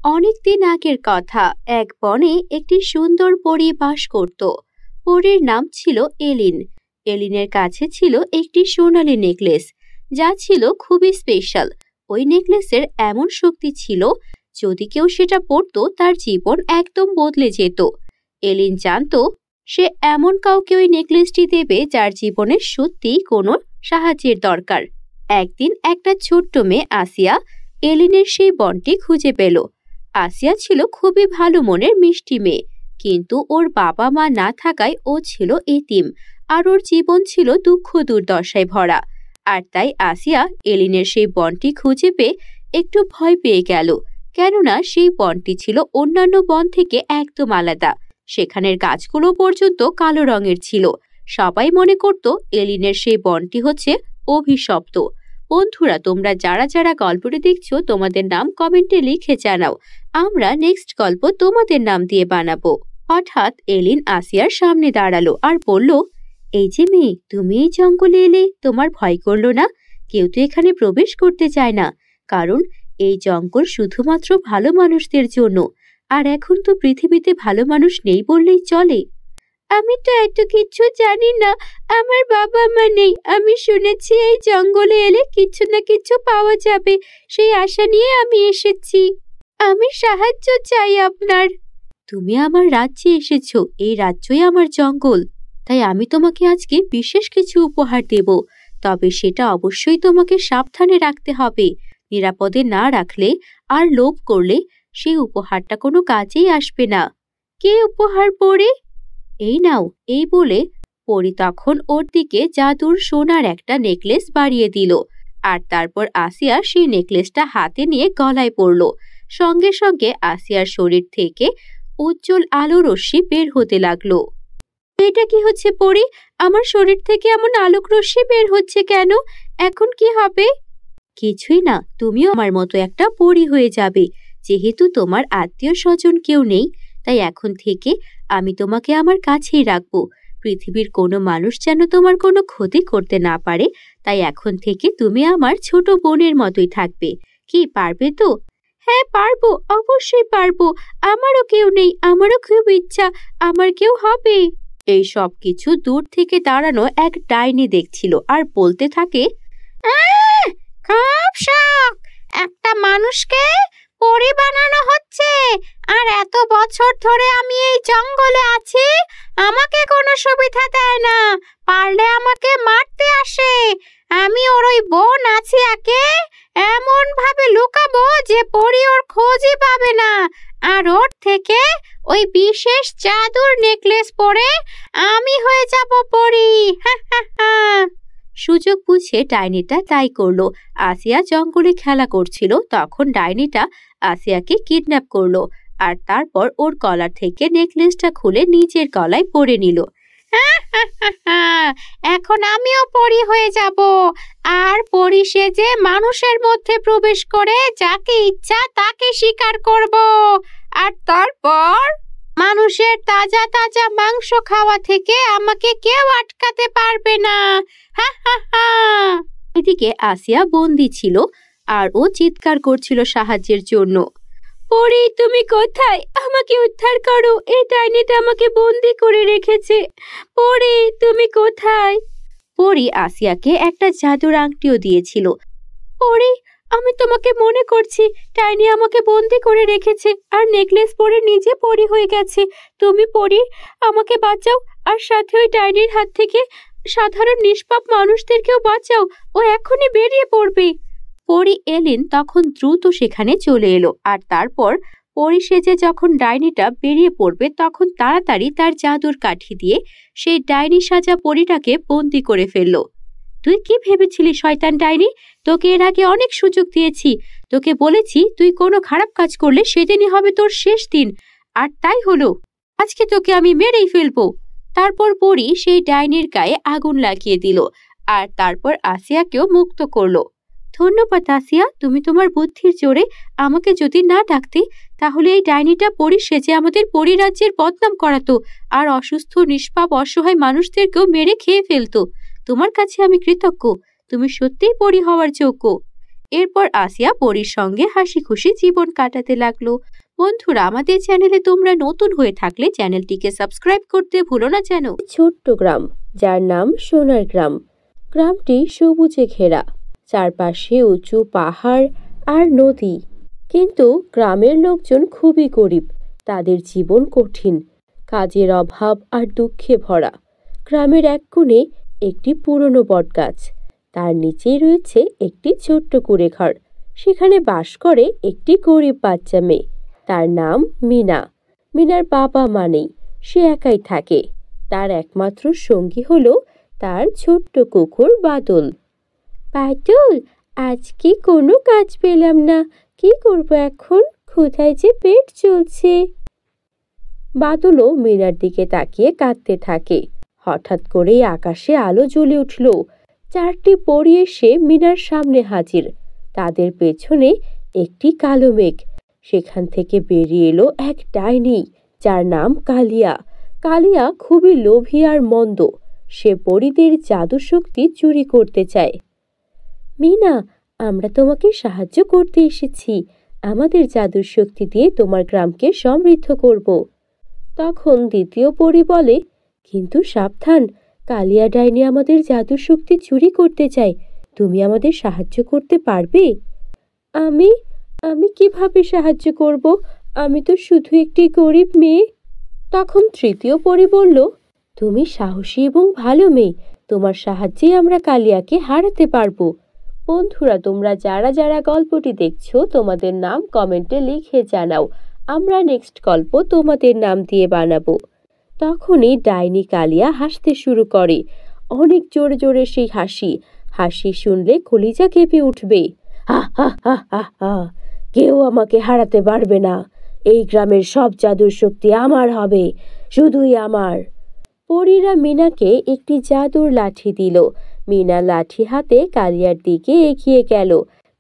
অনেকদিন আগের কথা। এক বনে একটি সুন্দর পরী বাস করত। পরীর নাম ছিল এলিন। এলিনের কাছে ছিল একটি সোনালী নেকলেস, যা ছিল খুবই স্পেশাল। ওই নেকলেসের এমন শক্তি ছিল, যদি কেউ সেটা পরতো তার জীবন একদম বদলে যেত। এলিন জানতো সে এমন কাউকে ওই নেকলেসটি দেবে যার জীবনে সত্যিই কোনো সাহায্যের দরকার। একদিন একটা ছোট্ট মেয়ে আসিয়া এলিনের সেই বনটি খুঁজে পেল। আসিয়া ছিল খুবই ভালো মনের মিষ্টি মেয়ে, কিন্তু ওর বাবা মা না থাকায় ও ছিল এতিম, আর ওর জীবন ছিল দুঃখ দুর্দশায় ভরা। আর তাই আসিয়া এলিনের সেই বনটি খুঁজে পেয়ে একটু ভয় পেয়ে গেল, কেননা সেই বনটি ছিল অন্যান্য বন থেকে একদম আলাদা। সেখানের গাছগুলো পর্যন্ত কালো রঙের ছিল। সবাই মনে করত এলিনের সেই বনটি হচ্ছে অভিশপ্ত। বন্ধুরা, তোমরা যারা যারা গল্পটি দেখছো তোমাদের নাম কমেন্টে লিখে জানাও। আমরা নেক্সট গল্প তোমাদের নাম দিয়ে বানাবো। হঠাৎ এলিন আসিয়ার সামনে দাঁড়ালো আর বলল, এই যে মেয়ে, তুমি এই জঙ্গলে এলে, তোমার ভয় করলো না? কেউ তো এখানে প্রবেশ করতে চায় না, কারণ এই জঙ্গল শুধুমাত্র ভালো মানুষদের জন্য। আর এখন তো পৃথিবীতে ভালো মানুষ নেই বললেই চলে। আমি তো এত কিছু জানি না, আমার বাবা মা নেই। আমি শুনেছি এই জঙ্গলে এলে কিছু না কিছু পাওয়া যাবে, সেই আশা নিয়ে আমি এসেছি। আমি সাহায্য চাই আপনার। তুমি আমার রাজ্যে এসেছো, এই রাজ্যই আমার জঙ্গল, তাই আমি তোমাকে আজকে বিশেষ কিছু উপহার দেব। তবে সেটা অবশ্যই তোমাকে সাবধানে রাখতে হবে। নিরাপদে না রাখলে আর লোভ করলে সেই উপহারটা কোনো কাজেই আসবে না। কে উপহার পড়ে? এই নাও। এই বলে পরী তখন ওর দিকে জাদুর সোনার একটা নেকলেস বাড়িয়ে দিল। আর তারপর আসিয়া সেই নেকলেসটা হাতে নিয়ে গলায় পড়ল। সঙ্গে সঙ্গে আসিয়ার শরীর থেকে উজ্জ্বল আলো রশ্মি বের হতে লাগলো। এটা কি হচ্ছে পরী? আমার শরীর থেকে এমন আলোক রশ্মি বের হচ্ছে কেন? এখন কি হবে? কিছুই না, তুমিও আমার মতো একটা পরী হয়ে যাবে। যেহেতু তোমার আত্মীয় স্বজন কেউ নেই, তাই এখন থেকে আমি তোমাকে আমার কাছেই রাখবো। পৃথিবীর কোনো মানুষ যেন তোমার কোনো ক্ষতি করতে না পারে, তাই এখন থেকে তুমি আমার ছোট বোনের মতোই থাকবে। কি পারবে তো? হ্যাঁ পারবো, অবশ্যই পারবো। আমারও কেউ নেই, আমারও খুব ইচ্ছা আমার কেউ হবে। এই সব কিছু দূর থেকে দাঁড়ানো এক ডাইনি দেখছিল আর বলতে থাকে, খুব শখ, একটা মানুষকে পরী বানানো হচ্ছে। আর এত বছর ধরে আমি এই জঙ্গলে আছি, আমাকে কোনো সুবিধা দেয় না, পারলে আমাকে মারতে আসে। আমি ওর ওই বোন আছিয়াকে এমন ভাবে লুকাবো যে পরী ওর খোঁজই পাবে না। আর ওর থেকে ওই বিশেষ জাদুর নেকলেস পরে আমি হয়ে যাব পরী। সুযোগ বুঝে ডাইনিটা তাই করলো। আসিয়া জঙ্গলে খেলা করছিল, তখন ডাইনিটা আসিয়াকে কিডন্যাপ করলো আর তারপর ওর গলার থেকে নেকলেসটা খুলে নিজের গলায় পরে নিল। এখন আমিও পরী হয়ে যাব, আর পরী সেজে মানুষের মধ্যে প্রবেশ করে যাকে ইচ্ছা তাকে শিকার করব। আর তারপর মানুষের তাজা তাজা মাংস খাওয়া থেকে আমাকে কেউ আটকাতে পারবে না। এদিকে আসিয়া বন্দি ছিল আর ও চিৎকার করছিল সাহায্যের জন্য। পরী, তুমি কোথায়? আমাকে উদ্ধার করো, এই ডাইনিটা আমাকে বন্দি করে রেখেছে। পরী, তুমি কোথায়? পরী আসিয়াকে একটা জাদুর আংটিও দিয়েছিল। পরী, আমি তোমাকে মনে করছি। ডাইনি আমাকে বন্দি করে রেখেছে আর নেকলেস পরে নিজে পরী হয়ে গেছে। তুমি পরী, আমাকে বাঁচাও, আর সাথে ওই ডাইনির হাত থেকে সাধারণ নিষ্পাপ মানুষদেরকেও বাঁচাও। ও এখনই বেরিয়ে পড়বে। পরী এলিন তখন দ্রুত সেখানে চলে এলো, আর তারপর পরী সেজে যখন ডাইনিটা বেরিয়ে পড়বে তখন তাড়াতাড়ি তার জাদুর কাঠি দিয়ে সেই ডাইনি সাজা পরীটাকে বন্দি করে ফেললো। তুই কি ভেবেছিলি শয়তান ডাইনি? তোকে এর আগে অনেক সুযোগ দিয়েছি, তোকে বলেছি তুই কোনো খারাপ কাজ করলে সেদিনই হবে তোর শেষ দিন, আর তাই হলো। আজকে তোকে আমি মেরেই ফেলবো। তারপর পরী সেই ডাইনির গায়ে আগুন লাগিয়ে দিল আর তারপর আসিয়াকেও মুক্ত করলো। ধন্যবাদ আসিয়া, তুমি তোমার বুদ্ধির জোরে আমাকে যদি না ডাকতে, তাহলে এই ডাইনিটা পরী সেজে আমাদের পরীরাজ্যের বদনাম করাতো আর অসুস্থ নিষ্পাপ অসহায় মানুষদেরকেও মেরে খেয়ে ফেলতো। তোমার কাছে আমি কৃতজ্ঞ, তুমি সত্যিই পরী হওয়ার যোগ্য। এরপর আসিয়া পরীর সঙ্গে হাসি খুশি জীবন কাটাতে লাগলো। বন্ধুরা, আমাদের চ্যানেলে তোমরা নতুন হয়ে থাকলে চ্যানেলটিকে সাবস্ক্রাইব করতে ভুলো না যেন। ছোট্ট গ্রাম, যার নাম সোনার গ্রাম। গ্রামটি সবুজে ঘেরা, চারপাশে উঁচু পাহাড় আর নদী। কিন্তু গ্রামের লোকজন খুবই গরিব, তাদের জীবন কঠিন, কাজের অভাব আর দুঃখে ভরা। গ্রামের এক কোণে একটি পুরনো বটগাছ, তার নিচেই রয়েছে একটি ছোট্ট কুঁড়েঘর। সেখানে বাস করে একটি গরিব বাচ্চা মেয়ে, তার নাম মিনা। মিনার বাবা মা নেই, সে একাই থাকে। তার একমাত্র সঙ্গী হলো তার ছোট্ট কুকুর বাদল। বাদল, আজকে কোনো কাজ পেলাম না, কি করবো এখন? ক্ষুধায় যে পেট চলছে। বাদলও মিনার দিকে তাকিয়ে কাঁদতে থাকে। হঠাৎ করেই আকাশে আলো জ্বলে উঠল। চারটি পরী এসে মিনার সামনে হাজির। তাদের পেছনে একটি কালো মেঘ। সেখান থেকে বেরিয়ে এলো এক ডাইনি, যার নাম কালিয়া। কালিয়া খুবই লোভী আর মন্দ। সে পরীদের জাদু শক্তি চুরি করতে চায়। মিনা, আমরা তোমাকে সাহায্য করতে এসেছি। আমাদের জাদুর শক্তি দিয়ে তোমার গ্রামকে সমৃদ্ধ করব। তখন দ্বিতীয় পরী বলে, কিন্তু সাবধান, কালিয়া ডাইনি আমাদের জাদুর শক্তি চুরি করতে চায়। তুমি আমাদের সাহায্য করতে পারবে? আমি আমি কিভাবে সাহায্য করব? আমি তো শুধু একটি গরিব মেয়ে। তখন তৃতীয় পরী বলল, তুমি সাহসী এবং ভালো মেয়ে, তোমার সাহায্যেই আমরা কালিয়াকে হারাতে পারবো। বন্ধুরা, তোমরা যারা যারা গল্পটি দেখছো, তোমাদের নাম কমেন্টে লিখে জানাও। আমরা নেক্সট গল্প তোমাদের নাম দিয়ে বানাবো। তখনই ডাইনি কালিয়া হাসতে শুরু করে। অনেক জোরে জোরে সেই হাসি। হাসি শুনলে কলিজা কেঁপে উঠবে। হা হা হা হা হা, কেউ আমাকে হারাতে পারবে না। এই গ্রামের সব জাদুর শক্তি আমার হবে, শুধুই আমার। পরীরা মিনাকে একটি জাদুর লাঠি দিল। মিনা লাঠি হাতে কালিয়ার দিকে এগিয়ে গেল।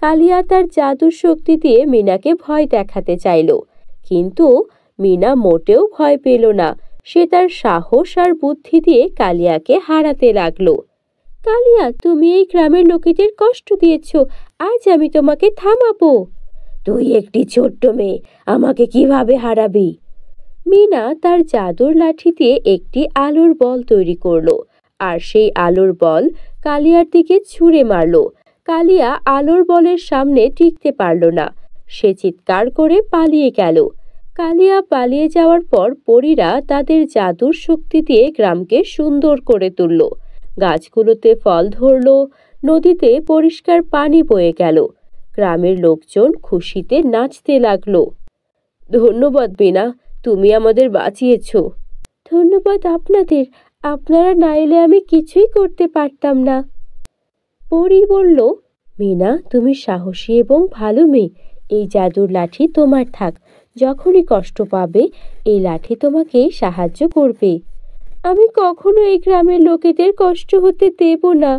কালিয়া তার জাদুর শক্তি দিয়ে মিনাকে ভয় দেখাতে চাইল, কিন্তু মিনা মোটেও ভয় পেল না। সে তার সাহস আর বুদ্ধি দিয়ে কালিয়াকে হারাতে লাগলো। কালিয়া, তুমি এই গ্রামের লোকেদের কষ্ট দিয়েছ, আজ আমি তোমাকে থামাবো। তুই একটি ছোট্ট মেয়ে, আমাকে কিভাবে হারাবি? মিনা তার জাদুর লাঠি দিয়ে একটি আলোর বল তৈরি করলো, আর সেই আলোর বল কালিয়ার দিকে ছুঁড়ে মারল। কালিয়া আলোর বলের সামনে টিকতে পারল না। সে চিৎকার করে পালিয়ে গেল। কালিয়া পালিয়ে যাওয়ার পর পরীরা তাদের জাদুর শক্তি দিয়ে গ্রামকে সুন্দর করে তুলল। গাছগুলোতে ফল ধরল, নদীতে পরিষ্কার পানি বয়ে গেল। গ্রামের লোকজন খুশিতে নাচতে লাগলো। ধন্যবাদ মিনা, তুমি আমাদের বাঁচিয়েছ। ধন্যবাদ আপনাদের, আপনারা না এলে আমি কিছুই করতে পারতাম না। পরী বলল, মিনা, তুমি সাহসী এবং ভালো মেয়ে। এই জাদুর লাঠি তোমার থাক। যখনই কষ্ট পাবে এই লাঠি তোমাকে সাহায্য করবে। আমি কখনো এই গ্রামের লোকেদের কষ্ট হতে দেব না।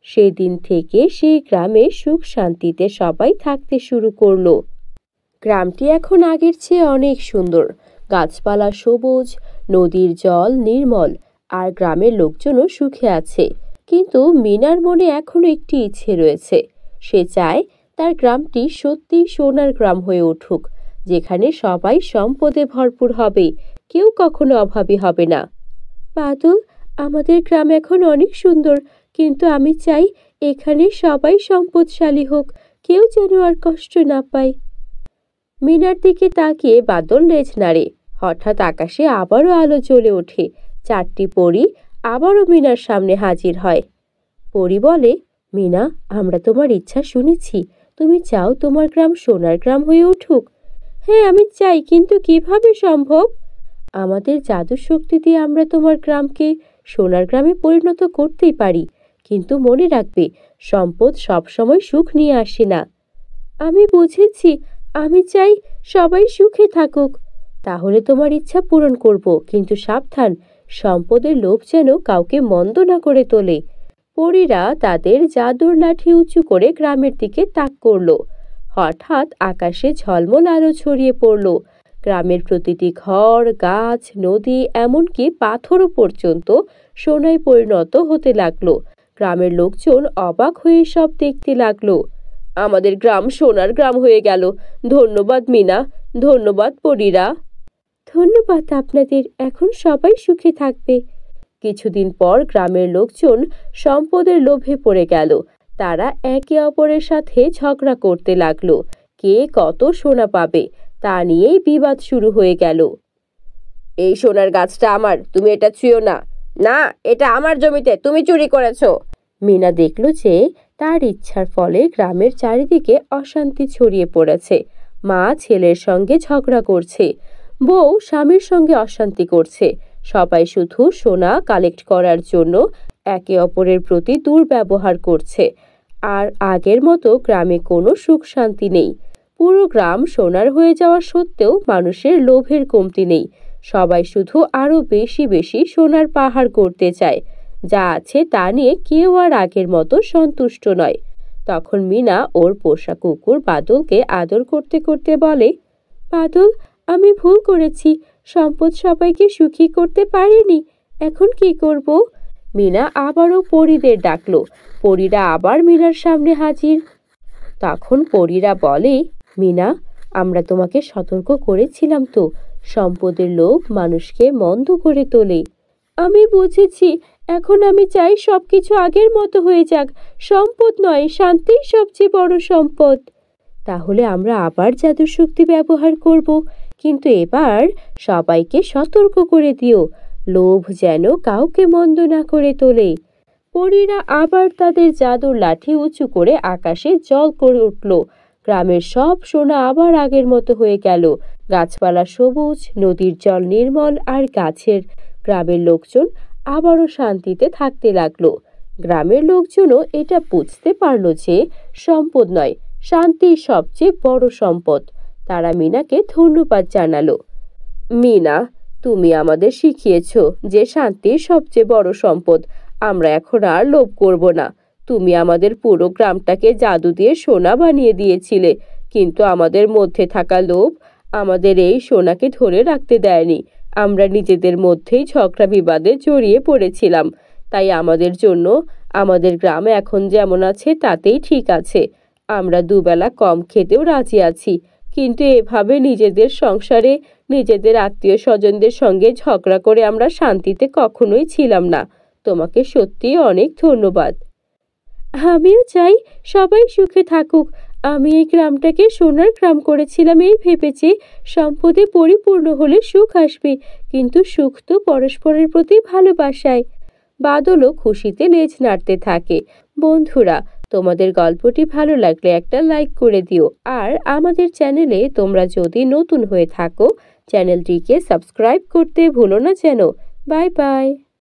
সেদিন থেকে সেই গ্রামে সুখ শান্তিতে সবাই থাকতে শুরু করলো। গ্রামটি এখন আগের চেয়ে অনেক সুন্দর। গাছপালা সবুজ, নদীর জল নির্মল, আর গ্রামের লোকজনও সুখে আছে। কিন্তু মিনার মনে এখনো একটি ইচ্ছে রয়েছে। সে চায় তার গ্রামটি সত্যি সোনার গ্রাম হয়ে উঠুক, যেখানে সবাই সম্পদে ভরপুর হবে, কেউ কখনো অভাবী হবে না। বাদল, আমাদের গ্রাম এখন অনেক সুন্দর, কিন্তু আমি চাই এখানে সবাই সম্পদশালী হোক, কেউ যেন আর কষ্ট না পায়। মিনার দিকে তাকিয়ে বাদল লেজ নাড়ে। হঠাৎ আকাশে আবারও আলো জ্বলে ওঠে। চারটি পরী আবারও মিনার সামনে হাজির হয়। পরী বলে, মিনা, আমরা তোমার ইচ্ছা শুনেছি। তুমি চাও তোমার গ্রাম সোনার গ্রাম হয়ে উঠুক? হ্যাঁ, আমি চাই, কিন্তু কিভাবে সম্ভব? আমাদের জাদু শক্তি দিয়ে আমরা তোমার গ্রামকে সোনার গ্রামে পরিণত করতেই পারি, কিন্তু মনে রাখবে, সম্পদ সবসময় সুখ নিয়ে আসে না। আমি বুঝেছি, আমি চাই সবাই সুখে থাকুক। তাহলে তোমার ইচ্ছা পূরণ করব, কিন্তু সাবধান, সম্পদের লোভ যেন কাউকে মন্দ না করে তোলে। পরীরা তাদের জাদুর লাঠি উঁচু করে গ্রামের দিকে তাক করল। হঠাৎ আকাশে ঝলমল আলো ছড়িয়ে পড়ল। গ্রামের প্রতিটি ঘর, গাছ, নদী, এমনকি পাথরও পর্যন্ত সোনায় পরিণত হতে লাগলো। গ্রামের লোকজন অবাক হয়ে সব দেখতে লাগলো। আমাদের গ্রাম সোনার গ্রাম হয়ে গেল। ধন্যবাদ মিনা, ধন্যবাদ পরীরা। ধন্যবাদ আপনাদের, এখন সবাই সুখে থাকবে। কিছুদিন পর গ্রামের লোকজন সম্পদের লোভে পড়ে গেল। তারা একে অপরের সাথে ঝগড়া করতে লাগলো, কে কত সোনা পাবে তা নিয়েই বিবাদ শুরু হয়ে গেল। এই সোনার গাছটা আমার, তুমি এটা ছুঁয়ো না। না, এটা আমার জমিতে, তুমি চুরি করেছো। মিনা দেখল যে তার ইচ্ছার ফলে গ্রামের চারিদিকে অশান্তি ছড়িয়ে পড়েছে। মা ছেলের সঙ্গে ঝগড়া করছে, বউ স্বামীর সঙ্গে অশান্তি করছে। সবাই শুধু সোনা কালেক্ট করার জন্য একে অপরের প্রতি দুর্ব্যবহার করছে। আর আগের মতো গ্রামে কোনো সুখ শান্তি নেই। পুরো গ্রাম সোনার হয়ে যাওয়া সত্ত্বেও মানুষের লোভের কমতি নেই। সবাই শুধু আরো বেশি বেশি সোনার পাহাড় করতে চায়। যা আছে তা নিয়ে কেউ আর আগের মতো সন্তুষ্ট নয়। তখন মিনা ওর পোষা কুকুর বাদলকে আদর করতে করতে বলে, বাদল, আমি ভুল করেছি, সম্পদ সবাইকে সুখী করতে পারিনি, এখন কি করব? মিনা আবারও পরীদের ডাকলো। পরীরা আবার মিনার সামনে হাজির। তখন পরীরা বলে, মিনা, আমরা তোমাকে সতর্ক করেছিলাম তো, সম্পদের লোভ মানুষকে মন্দ করে তোলে। আমি বুঝেছি, এখন আমি চাই সবকিছু আগের মতো হয়ে যাক। সম্পদ নয়, শান্তিই সবচেয়ে বড় সম্পদ। তাহলে আমরা আবার জাদুর শক্তি ব্যবহার করব, কিন্তু এবার সবাইকে সতর্ক করে দিও, লোভ যেন কাউকে মন্দ না করে তোলে। পরীরা আবার তাদের জাদুর লাঠি উঁচু করে আকাশে জল করে উঠল। গ্রামের সব সোনা আবার আগের মতো হয়ে গেল। গাছপালা সবুজ, নদীর জল নির্মল, আর গ্রামের লোকজন আবারও শান্তিতে থাকতে লাগলো। গ্রামের লোকজনও এটা বুঝতে পারলো যে সম্পদ নয়, শান্তি সবচেয়ে বড় সম্পদ। তারা মিনাকে ধন্যবাদ জানালো। মিনা, তুমি আমাদের শিখিয়েছো যে শান্তি সবচেয়ে বড় সম্পদ। আমরা এখন আর লোভ করব না। তুমি আমাদের পুরো গ্রামটাকে জাদু দিয়ে সোনা বানিয়ে দিয়েছিলে, কিন্তু আমাদের মধ্যে থাকা লোভ আমাদের এই সোনাকে ধরে রাখতে দেয়নি। আমরা নিজেদের মধ্যেই ঝগড়া বিবাদে জড়িয়ে পড়েছিলাম। তাই আমাদের জন্য আমাদের গ্রাম এখন যেমন আছে তাতেই ঠিক আছে। আমরা দুবেলা কম খেতেও রাজি আছি, কিন্তু এভাবে নিজেদের সংসারে নিজেদের আত্মীয় স্বজনদের সঙ্গে ঝগড়া করে আমরা শান্তিতে কখনোই ছিলাম না। তোমাকে সত্যিই অনেক ধন্যবাদ। আমিও চাই সবাই সুখে থাকুক। আমি এই গ্রামটাকে সোনার গ্রাম করেছিলাম এই ভেবেছি সম্পদে পরিপূর্ণ হলে সুখ আসবে, কিন্তু সুখ তো পরস্পরের প্রতি ভালোবাসায়। বাদলও খুশিতে লেজ নাড়তে থাকে। বন্ধুরা, তোমাদের গল্পটি ভালো লাগলে একটা লাইক করে দিও, আর আমাদের চ্যানেলে তোমরা যদি নতুন হয়ে থাকো চ্যানেলটিকে সাবস্ক্রাইব করতে ভুলো না যেন। Bye bye.